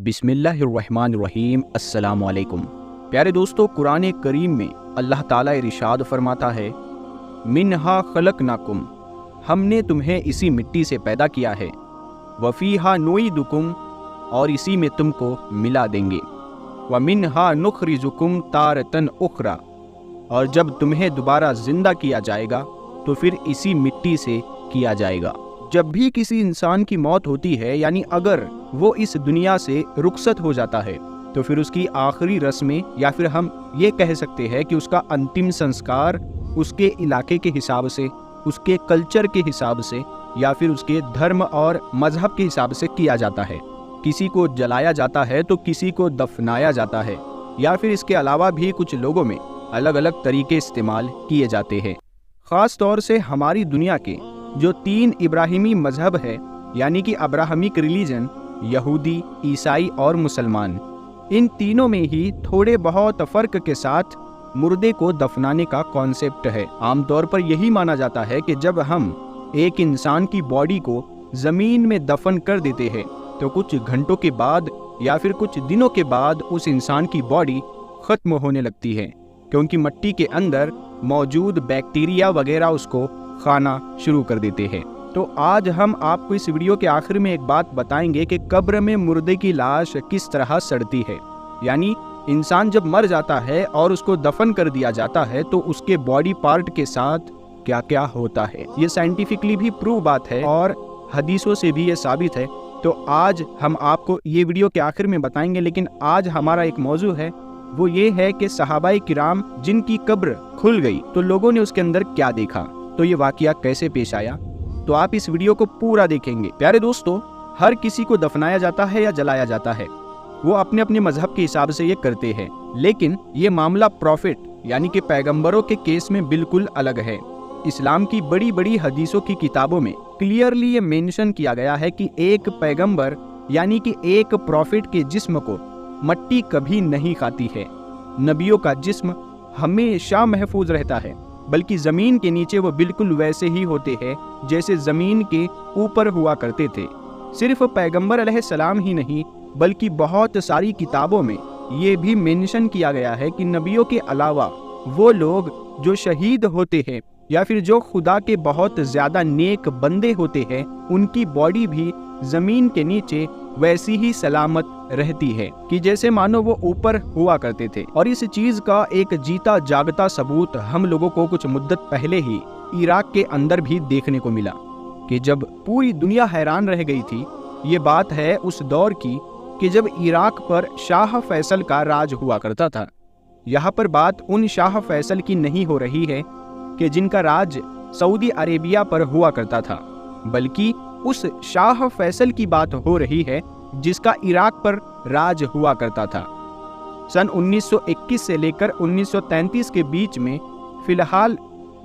بسم اللہ الرحمن الرحیم۔ السلام علیکم پیارے دوستو، قرآن کریم میں اللہ تعالیٰ ارشاد فرماتا ہے، منہا خلقناکم، ہم نے تمہیں اسی مٹی سے پیدا کیا ہے، وفیہا نعیدکم، اور اسی میں تم کو ملا دیں گے، ومنہا نخرجکم تارۃ اخری، اور جب تمہیں دوبارہ زندہ کیا جائے گا تو پھر اسی مٹی سے کیا جائے گا۔ جب بھی کسی انسان کی موت ہوتی ہے، یعنی اگر وہ اس دنیا سے رخصت ہو جاتا ہے، تو پھر اس کی آخری رسمیں، یا پھر ہم یہ کہہ سکتے ہیں کہ اس کا انتم سنسکار اس کے علاقے کے حساب سے، اس کے کلچر کے حساب سے، یا پھر اس کے دھرم اور مذہب کے حساب سے کیا جاتا ہے۔ کسی کو جلایا جاتا ہے تو کسی کو دفنایا جاتا ہے، یا پھر اس کے علاوہ بھی کچھ لوگوں میں الگ الگ طریقے استعمال کیے جاتے ہیں۔ خاص طور سے ہماری دنیا کے جو 3 ابراہیمی مذہب ہے، یعنی کہ ابراہمک ریلیجن، یہودی، عیسائی اور مسلمان، ان تینوں میں ہی تھوڑے بہت فرق کے ساتھ مردے کو دفنانے کا کانسیپٹ ہے۔ عام طور پر یہی مانا جاتا ہے کہ جب ہم ایک انسان کی باڈی کو زمین میں دفن کر دیتے ہیں تو کچھ گھنٹوں کے بعد یا پھر کچھ دنوں کے بعد اس انسان کی باڈی ختم ہونے لگتی ہے، کیونکہ مٹی کے اندر موجود بیکٹیریا وغیرہ اس کو کھانا شروع کر دیتے ہیں۔ تو آج ہم آپ کو اس ویڈیو کے آخر میں ایک بات بتائیں گے کہ قبر میں مردے کی لاش کس طرح سڑتی ہے، یعنی انسان جب مر جاتا ہے اور اس کو دفن کر دیا جاتا ہے تو اس کے باڈی پارٹ کے ساتھ کیا کیا ہوتا ہے۔ یہ سائنٹیفکلی بھی پروو بات ہے اور حدیثوں سے بھی یہ ثابت ہے۔ تو آج ہم آپ کو یہ ویڈیو کے آخر میں بتائیں گے، لیکن آج ہمارا ایک موضوع ہے، وہ یہ ہے کہ صحابہ کرام جن کی قبر کھل گئی تو لوگوں نے اس کے اندر کیا دیکھا، تو یہ واقعہ کیسے پیش آیا۔ تو آپ اس ویڈیو کو پورا دیکھیں گے۔ پیارے دوستو، ہر کسی کو دفنایا جاتا ہے یا جلایا جاتا ہے، وہ اپنے اپنے مذہب کے حساب سے یہ کرتے ہیں، لیکن یہ معاملہ پروفٹ یعنی کہ پیغمبروں کے کیس میں بالکل الگ ہے۔ اسلام کی بڑی بڑی حدیثوں کی کتابوں میں کلیئرلی یہ مینشن کیا گیا ہے کہ ایک پیغمبر یعنی کہ ایک پروفٹ کے جسم کو مٹی کبھی نہیں کھاتی ہے۔ نبیوں کا جسم ہمیشہ محفوظ رہتا ہے، بلکہ زمین کے نیچے وہ بالکل ویسے ہی ہوتے ہیں جیسے زمین کے اوپر ہوا کرتے تھے۔ صرف پیغمبر علیہ السلام ہی نہیں، بلکہ بہت ساری کتابوں میں یہ بھی مینشن کیا گیا ہے کہ نبیوں کے علاوہ وہ لوگ جو شہید ہوتے ہیں یا پھر جو خدا کے بہت زیادہ نیک بندے ہوتے ہیں، ان کی باڈی بھی زمین کے نیچے ویسی ہی سلامت رہتی ہے کہ جیسے مانو وہ اوپر ہوا کرتے تھے۔ اور اس چیز کا ایک جیتا جاگتا ثبوت ہم لوگوں کو کچھ مدت پہلے ہی عراق کے اندر بھی دیکھنے کو ملا، کہ جب پوری دنیا حیران رہ گئی تھی۔ یہ بات ہے اس دور کی کہ جب عراق پر شاہ فیصل کا راج ہوا کرتا تھا۔ یہاں پر بات ان شاہ فیصل کی نہیں ہو رہی ہے کہ جن کا راج سعودی عربیہ پر ہوا کرتا تھا، بلکہ اس شاہ فیصل کی بات ہو رہی ہے جس کا عراق پر راج ہوا کرتا تھا۔ سن 1921 سے لے کر 1933 کے بیچ میں فی الحال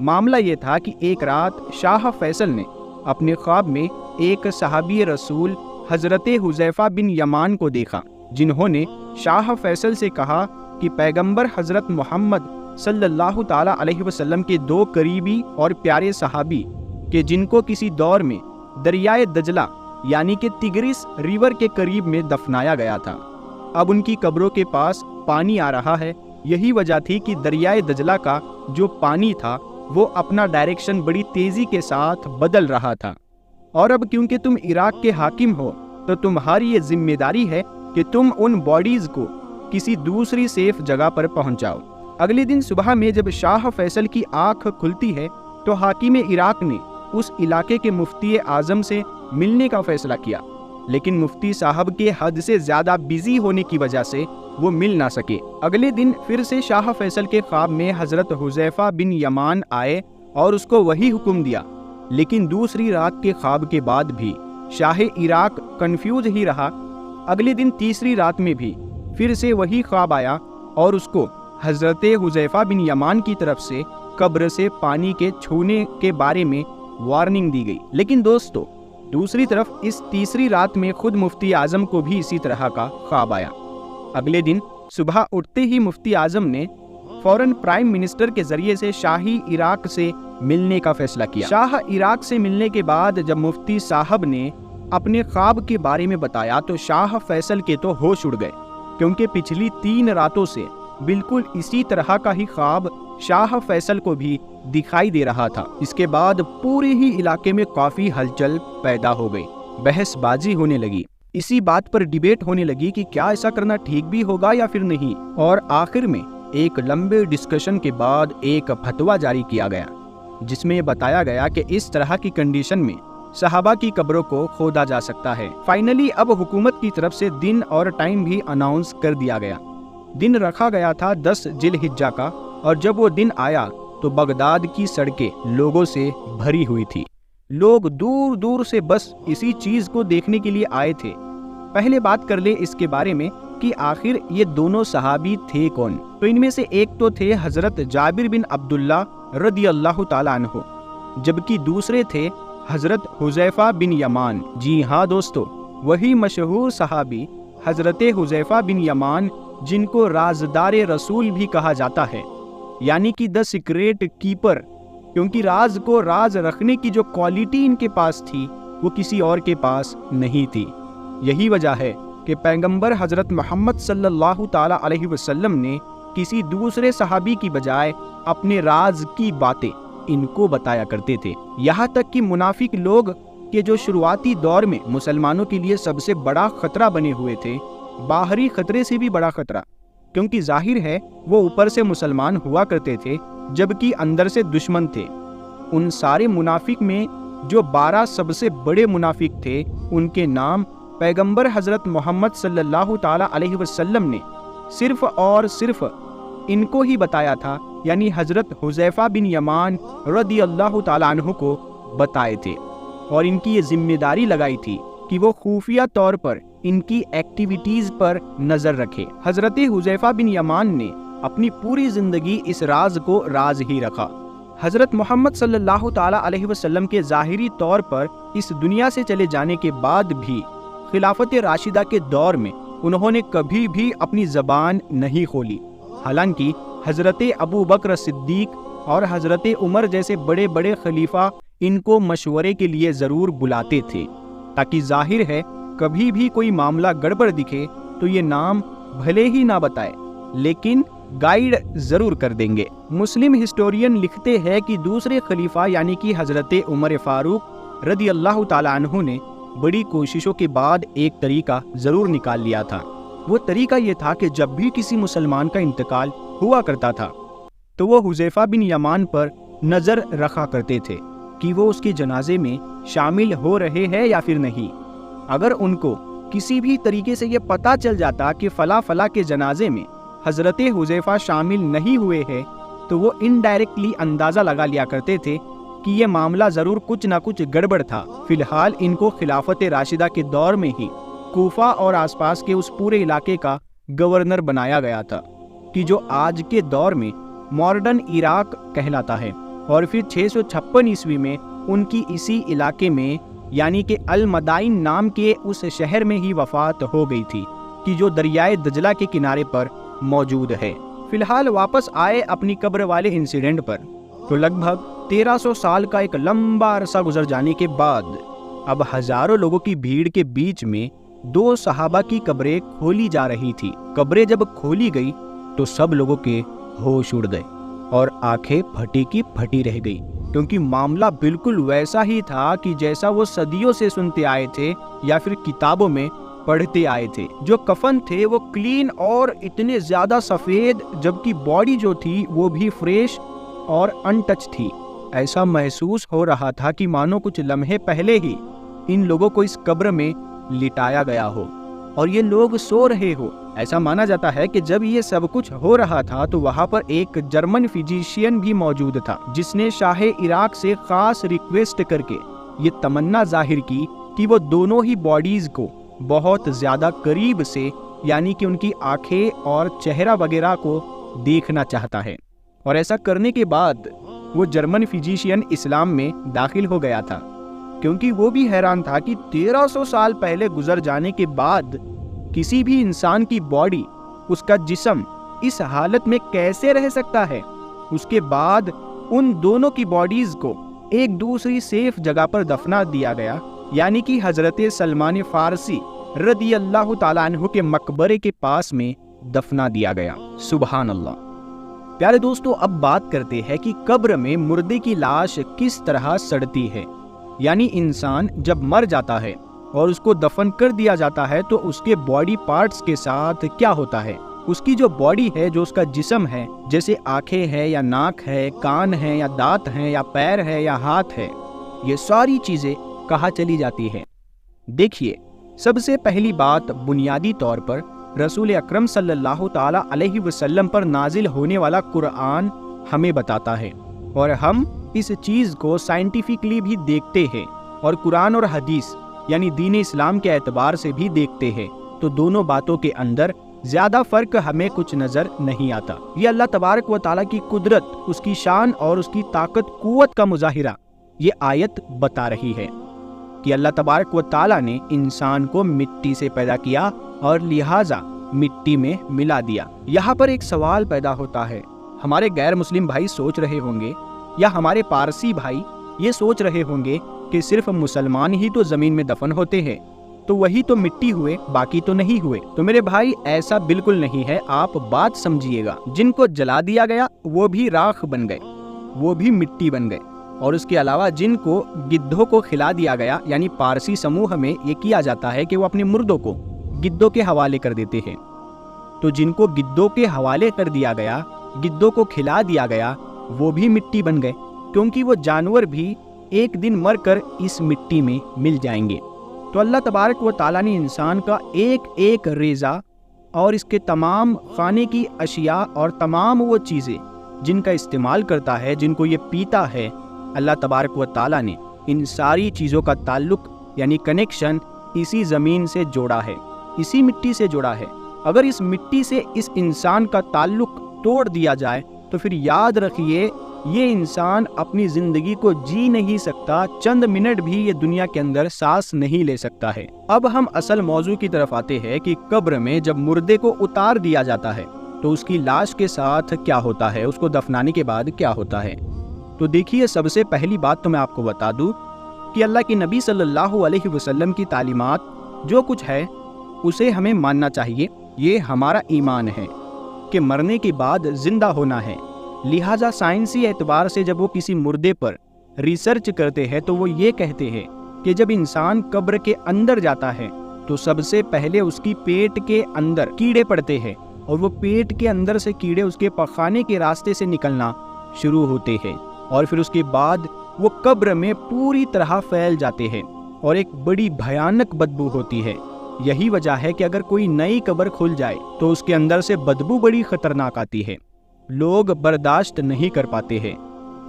معاملہ یہ تھا کہ ایک رات شاہ فیصل نے اپنے خواب میں ایک صحابی رسول حضرت حذیفہ بن یمان کو دیکھا، جنہوں نے شاہ فیصل سے کہا کہ پیغمبر حضرت محمد صلی اللہ تعالی علیہ وسلم کے 2 قریبی اور پیارے صحابی کہ جن کو کسی دور میں دریائے دجلہ یعنی کہ تگریس ریور کے قریب میں دفنایا گیا تھا، اب ان کی قبروں کے پاس پانی آ رہا ہے۔ یہی وجہ تھی کہ دریائے دجلہ کا جو پانی تھا وہ اپنا ڈائریکشن بڑی تیزی کے ساتھ بدل رہا تھا، اور اب کیونکہ تم عراق کے حاکم ہو تو تمہاری یہ ذمہ داری ہے کہ تم ان باڈیز کو کسی دوسری سیف جگہ پر پہنچاؤ۔ اگلے دن صبح میں جب شاہ فیصل کی آنکھ کھلتی ہے تو حاکم عراق نے اس علاقے کے مفتی اعظم سے ملنے کا فیصلہ کیا، لیکن مفتی صاحب کے حد سے زیادہ بزی ہونے کی وجہ سے وہ مل نہ سکے۔ اگلے دن پھر سے شاہ فیصل کے خواب میں حضرت حذیفہ بن یمان آئے اور اس کو وہی حکم دیا، لیکن دوسری رات کے خواب کے بعد بھی شاہ عراق کنفیوز ہی رہا۔ اگلے دن تیسری رات میں بھی پھر سے وہی خواب آیا اور اس کو حضرت حذیفہ بن یمان کی طرف سے قبر سے پانی کے چھونے کے بارے میں وارننگ دی گئی۔ لیکن دوستو، دوسری طرف اس تیسری رات میں خود مفتی اعظم کو بھی اسی طرح کا خواب آیا۔ اگلے دن صبح اٹھتے ہی مفتی اعظم نے فوراً پرائم منسٹر کے ذریعے سے شاہی عراق سے ملنے کا فیصلہ کیا۔ شاہ عراق سے ملنے کے بعد جب مفتی صاحب نے اپنے خواب کے بارے میں بتایا تو شاہ فیصل کے تو ہوش اڑ گئے، کیونکہ پچھلی 3 راتوں سے بالکل اسی طرح کا ہی خواب شاہ فیصل کو بھی دکھائی دے رہا تھا۔ اس کے بعد پورے ہی علاقے میں کافی ہلچل پیدا ہو گئی، بحث بازی ہونے لگی، اسی بات پر ڈیبیٹ ہونے لگی کہ کیا ایسا کرنا ٹھیک بھی ہوگا یا پھر نہیں، اور آخر میں ایک لمبے ڈسکشن کے بعد ایک فتویٰ جاری کیا گیا جس میں یہ بتایا گیا کہ اس طرح کی کنڈیشن میں صحابہ کی قبروں کو کھودا جا سکتا ہے۔ فائنلی اب حکومت کی طرف سے دن اور ٹائم بھی اناؤنس کر دیا گیا۔ دن رکھا گیا تھا 10 ذی الحجہ کا، اور جب وہ دن آیا تو بغداد کی سڑکیں لوگوں سے بھری ہوئی تھی۔ لوگ دور دور سے بس اسی چیز کو دیکھنے کے لیے آئے تھے۔ پہلے بات کر لیں اس کے بارے میں کہ آخر یہ دونوں صحابی تھے کون؟ تو ان میں سے ایک تو تھے حضرت جابر بن عبداللہ رضی اللہ تعالیٰ عنہ، جبکہ دوسرے تھے حضرت حذیفہ بن یمان۔ جی ہاں دوستو، وہی مشہور صحابی حضرت حذیفہ بن یمان جن کو رازدار رسول بھی کہا جاتا ہے، یعنی کہ دا سیکریٹ کیپر، کیونکہ راز کو راز رکھنے کی جو کوالٹی ان کے پاس تھی وہ کسی اور کے پاس نہیں تھی۔ یہی وجہ ہے کہ پیغمبر حضرت محمد صلی اللہ تعالیٰ علیہ وسلم نے کسی دوسرے صحابی کی بجائے اپنے راز کی باتیں ان کو بتایا کرتے تھے۔ یہاں تک کہ منافق لوگ کہ جو شروعاتی دور میں مسلمانوں کے لیے سب سے بڑا خطرہ بنے ہوئے تھے، باہری خطرے سے بھی بڑا خطرہ، کیونکہ ظاہر ہے وہ اوپر سے مسلمان ہوا کرتے تھے جبکہ اندر سے دشمن تھے، ان سارے منافق میں جو 12 سب سے بڑے منافق تھے ان کے نام پیغمبر حضرت محمد صلی اللہ تعالیٰ علیہ وسلم نے صرف اور صرف ان کو ہی بتایا تھا، یعنی حضرت حذیفہ بن یمان رضی اللہ تعالیٰ عنہ کو بتائے تھے، اور ان کی یہ ذمہ داری لگائی تھی کہ وہ خفیہ طور پر ان کی ایکٹیویٹیز پر نظر رکھے۔ حضرت حذیفہ بن یمان نے اپنی پوری زندگی اس راز کو راز ہی رکھا۔ حضرت محمد صلی اللہ تعالیٰ علیہ وسلم کے ظاہری طور پر اس دنیا سے چلے جانے کے بعد بھی خلافت راشدہ کے دور میں انہوں نے کبھی بھی اپنی زبان نہیں کھولی، حالانکہ حضرت ابو بکر صدیق اور حضرت عمر جیسے بڑے بڑے خلیفہ ان کو مشورے کے لیے ضرور بلاتے تھے، تاکہ ظاہر ہے کبھی بھی کوئی معاملہ گڑبڑ دکھے تو یہ نام بھلے ہی نہ بتائے لیکن گائیڈ ضرور کر دیں گے۔ مسلم ہسٹورین لکھتے ہیں کہ دوسرے خلیفہ یعنی کہ حضرت عمر فاروق رضی اللہ تعالیٰ عنہ نے بڑی کوششوں کے بعد ایک طریقہ ضرور نکال لیا تھا۔ وہ طریقہ یہ تھا کہ جب بھی کسی مسلمان کا انتقال ہوا کرتا تھا تو وہ حذیفہ بن یمان پر نظر رکھا کرتے تھے کہ وہ اس کے جنازے میں شامل ہو رہے ہیں یا پھر نہیں۔ اگر ان کو کسی بھی طریقے سے یہ پتہ چل جاتا کہ فلاں فلاں کے جنازے میں حضرت حذیفہ شامل نہیں ہوئے ہیں تو وہ انڈائریکٹلی اندازہ لگا لیا کرتے تھے کہ یہ معاملہ ضرور کچھ نہ کچھ گڑبڑ تھا۔ فی الحال ان کو خلافت راشدہ کے دور میں ہی کوفہ اور آس پاس کے اس پورے علاقے کا گورنر بنایا گیا تھا کہ جو آج کے دور میں ماڈرن عراق کہلاتا ہے، اور پھر 656 عیسوی میں ان کی اسی علاقے میں یعنی کہ المدائن نام کے اس شہر میں ہی وفات ہو گئی تھی کہ جو دریائے دجلہ کے کنارے پر موجود ہے۔ فی الحال واپس آئے اپنی قبر والے انسیڈنٹ پر، تو لگ بھگ 1300 سال کا ایک لمبا عرصہ گزر جانے کے بعد اب ہزاروں لوگوں کی بھیڑ کے بیچ میں 2 صحابہ کی قبریں کھولی جا رہی تھی۔ قبریں جب کھولی گئی تو سب لوگوں کے ہوش اڑ گئے اور آنکھیں پھٹی کی پھٹی رہ گئی، کیونکہ معاملہ بالکل ویسا ہی تھا کہ جیسا وہ صدیوں سے سنتے آئے تھے یا پھر کتابوں میں پڑھتے آئے تھے۔ جو کفن تھے وہ کلین اور اتنے زیادہ سفید، جبکہ باڈی جو تھی وہ بھی فریش اور ان ٹچ تھی۔ ایسا محسوس ہو رہا تھا کہ مانو کچھ لمحے پہلے ہی ان لوگوں کو اس قبر میں لٹایا گیا ہو اور یہ لوگ سو رہے ہو۔ ایسا مانا جاتا ہے کہ جب یہ سب کچھ ہو رہا تھا تو وہاں پر ایک جرمن فزیشین بھی موجود تھا جس نے شاہ عراق سے خاص ریکویسٹ کر کے یہ تمنا ظاہر کی کہ وہ دونوں ہی باڈیز کو بہت زیادہ قریب سے یعنی کہ ان کی آنکھیں اور چہرہ وغیرہ کو دیکھنا چاہتا ہے، اور ایسا کرنے کے بعد وہ جرمن فزیشین اسلام میں داخل ہو گیا تھا، کیونکہ وہ بھی حیران تھا کہ 1300 سال پہلے گزر جانے کے بعد کسی بھی انسان کی باڈی، اس کا جسم اس حالت میں کیسے رہ سکتا ہے؟ اس کے بعد ان دونوں کی باڈیز کو ایک دوسری سیف جگہ پر دفنا دیا گیا، یعنی کہ حضرت سلمان فارسی رضی اللہ تعالیٰ عنہ کے مقبرے کے پاس میں دفنا دیا گیا۔ سبحان اللہ۔ پیارے دوستو، اب بات کرتے ہیں کہ قبر میں مردے کی لاش کس طرح سڑتی ہے۔ یعنی انسان جب مر جاتا ہے اور اس کو دفن کر دیا جاتا ہے تو اس کے باڈی پارٹس کے ساتھ کیا ہوتا ہے؟ اس کی جو باڈی ہے، جو اس کا جسم ہے، جیسے آنکھیں ہے یا ناک ہے، کان ہے یا دانت ہے یا پیر ہے یا ہاتھ ہے، یہ ساری چیزیں کہاں چلی جاتی ہے؟ دیکھیے، سب سے پہلی بات بنیادی طور پر رسول اکرم صلی اللہ تعالیٰ علیہ وسلم پر نازل ہونے والا قرآن ہمیں بتاتا ہے، اور ہم اس چیز کو سائنٹیفکلی بھی دیکھتے ہیں، اور قرآن اور حدیث یعنی دین اسلام کے اعتبار سے بھی دیکھتے ہیں، تو دونوں باتوں کے اندر زیادہ فرق ہمیں کچھ نظر نہیں آتا۔ یہ اللہ تبارک و تعالیٰ کی قدرت، اس کی شان اور اس کی طاقت قوت کا مظاہرہ یہ آیت بتا رہی ہے کہ اللہ تبارک و تعالیٰ نے انسان کو مٹی سے پیدا کیا اور لہٰذا مٹی میں ملا دیا۔ یہاں پر ایک سوال پیدا ہوتا ہے، ہمارے غیر مسلم بھائی سوچ رہے ہوں گے یا ہمارے پارسی بھائی یہ سوچ رہے ہوں گے کہ صرف مسلمان ہی تو زمین میں دفن ہوتے ہیں، تو وہی تو مٹی ہوئے، باقی تو نہیں ہوئے۔ تو میرے بھائی ایسا بالکل نہیں ہے، آپ بات سمجھیے گا۔ جن کو جلا دیا گیا وہ بھی راکھ بن گئے، وہ بھی مٹی بن گئے، اور اس کے علاوہ جن کو گدھوں کو کھلا دیا گیا، یعنی پارسی سموہ میں یہ کیا جاتا ہے کہ وہ اپنے مردوں کو گدھوں کے حوالے کر دیتے ہیں، تو جن کو گدھوں کے حوالے کر دیا گیا، گدھوں کو کھلا دیا گیا، وہ بھی مٹی بن گئے، کیونکہ وہ جانور بھی ایک دن مر کر اس مٹی میں مل جائیں گے۔ تو اللہ تبارک و تعالیٰ نے انسان کا ایک ایک ریزہ اور اس کے تمام کھانے کی اشیاء اور تمام وہ چیزیں جن کا استعمال کرتا ہے، جن کو یہ پیتا ہے، اللہ تبارک و تعالیٰ نے ان ساری چیزوں کا تعلق یعنی کنیکشن اسی زمین سے جوڑا ہے، اسی مٹی سے جوڑا ہے۔ اگر اس مٹی سے اس انسان کا تعلق توڑ دیا جائے تو پھر یاد رکھیے یہ انسان اپنی زندگی کو جی نہیں سکتا، چند منٹ بھی یہ دنیا کے اندر سانس نہیں لے سکتا ہے۔ اب ہم اصل موضوع کی طرف آتے ہیں کہ قبر میں جب مردے کو اتار دیا جاتا ہے تو اس کی لاش کے ساتھ کیا ہوتا ہے، اس کو دفنانے کے بعد کیا ہوتا ہے۔ تو دیکھیے، سب سے پہلی بات تو میں آپ کو بتا دوں کہ اللہ کے نبی صلی اللہ علیہ وسلم کی تعلیمات جو کچھ ہے اسے ہمیں ماننا چاہیے۔ یہ ہمارا ایمان ہے کہ مرنے کے بعد زندہ ہونا ہے، لہٰذا سائنسی اعتبار سے جب وہ کسی مردے پر ریسرچ کرتے ہیں تو وہ یہ کہتے ہیں کہ جب انسان قبر کے اندر جاتا ہے تو سب سے پہلے اس کی پیٹ کے اندر کیڑے پڑتے ہیں، اور وہ پیٹ کے اندر سے کیڑے اس کے پخانے کے راستے سے نکلنا شروع ہوتے ہیں، اور پھر اس کے بعد وہ قبر میں پوری طرح پھیل جاتے ہیں اور ایک بڑی بھیانک بدبو ہوتی ہے۔ یہی وجہ ہے کہ اگر کوئی نئی قبر کھل جائے تو اس کے اندر سے بدبو بڑی خطرناک آتی ہے، لوگ برداشت نہیں کر پاتے ہیں۔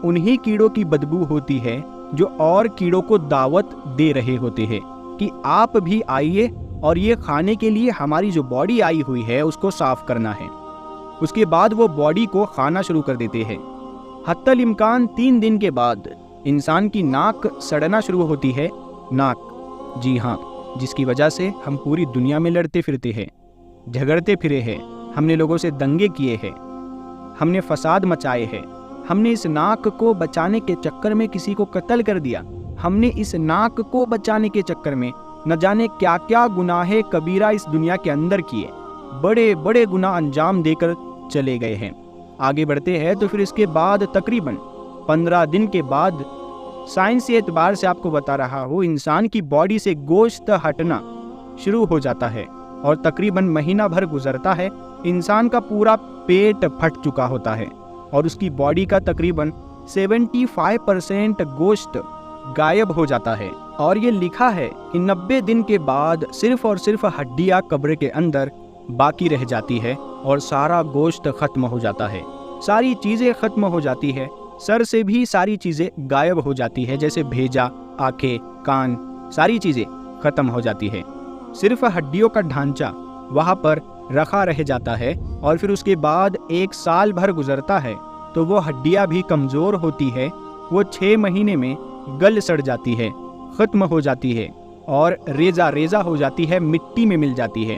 انہی کیڑوں کی بدبو ہوتی ہے جو اور کیڑوں کو دعوت دے رہے ہوتے ہیں کہ آپ بھی آئیے اور یہ کھانے کے لیے ہماری جو باڈی آئی ہوئی ہے اس کو صاف کرنا ہے۔ اس کے بعد وہ باڈی کو کھانا شروع کر دیتے ہیں۔ حتی الامکان 3 دن کے بعد انسان کی ناک سڑنا شروع ہوتی ہے، ناک، جی ہاں، جس کی وجہ سے ہم پوری دنیا میں لڑتے پھرتے ہیں، جھگڑتے پھرے ہیں، ہم نے لوگوں سے دنگے کیے ہیں، ہم نے فساد مچائے ہیں، ہم نے اس ناک کو بچانے کے چکر میں کسی کو قتل کر دیا، ہم نے اس ناک کو بچانے کے چکر میں نہ جانے کیا کیا گناہ کبیرہ اس دنیا کے اندر کیے، بڑے بڑے گناہ انجام دے کر چلے گئے ہیں۔ آگے بڑھتے ہیں تو پھر اس کے بعد تقریباً 15 دن کے بعد سائنسی اعتبار سے آپ کو بتا رہا ہوں انسان کی باڈی سے گوشت ہٹنا شروع ہو جاتا ہے، اور تقریباً مہینہ بھر گزرتا ہے، انسان کا پورا پیٹ پھٹ چکا ہوتا ہے اور اس کی باڈی کا تقریباً 75% گوشت غائب ہو جاتا ہے، اور یہ لکھا ہے کہ 90 دن کے بعد صرف اور صرف ہڈیاں قبر کے اندر باقی رہ جاتی ہے اور سارا گوشت ختم ہو جاتا ہے، ساری چیزیں ختم ہو جاتی ہے، سر سے بھی ساری چیزیں غائب ہو جاتی ہے، جیسے بھیجا، آنکھیں، کان، ساری چیزیں ختم ہو جاتی ہے، صرف ہڈیوں کا ڈھانچہ وہاں پر رکھا رہ جاتا ہے، اور پھر اس کے بعد 1 سال بھر گزرتا ہے تو وہ ہڈیاں بھی کمزور ہوتی ہے، وہ 6 مہینے میں گل سڑ جاتی ہے، ختم ہو جاتی ہے اور ریزہ ریزہ ہو جاتی ہے، مٹی میں مل جاتی ہے۔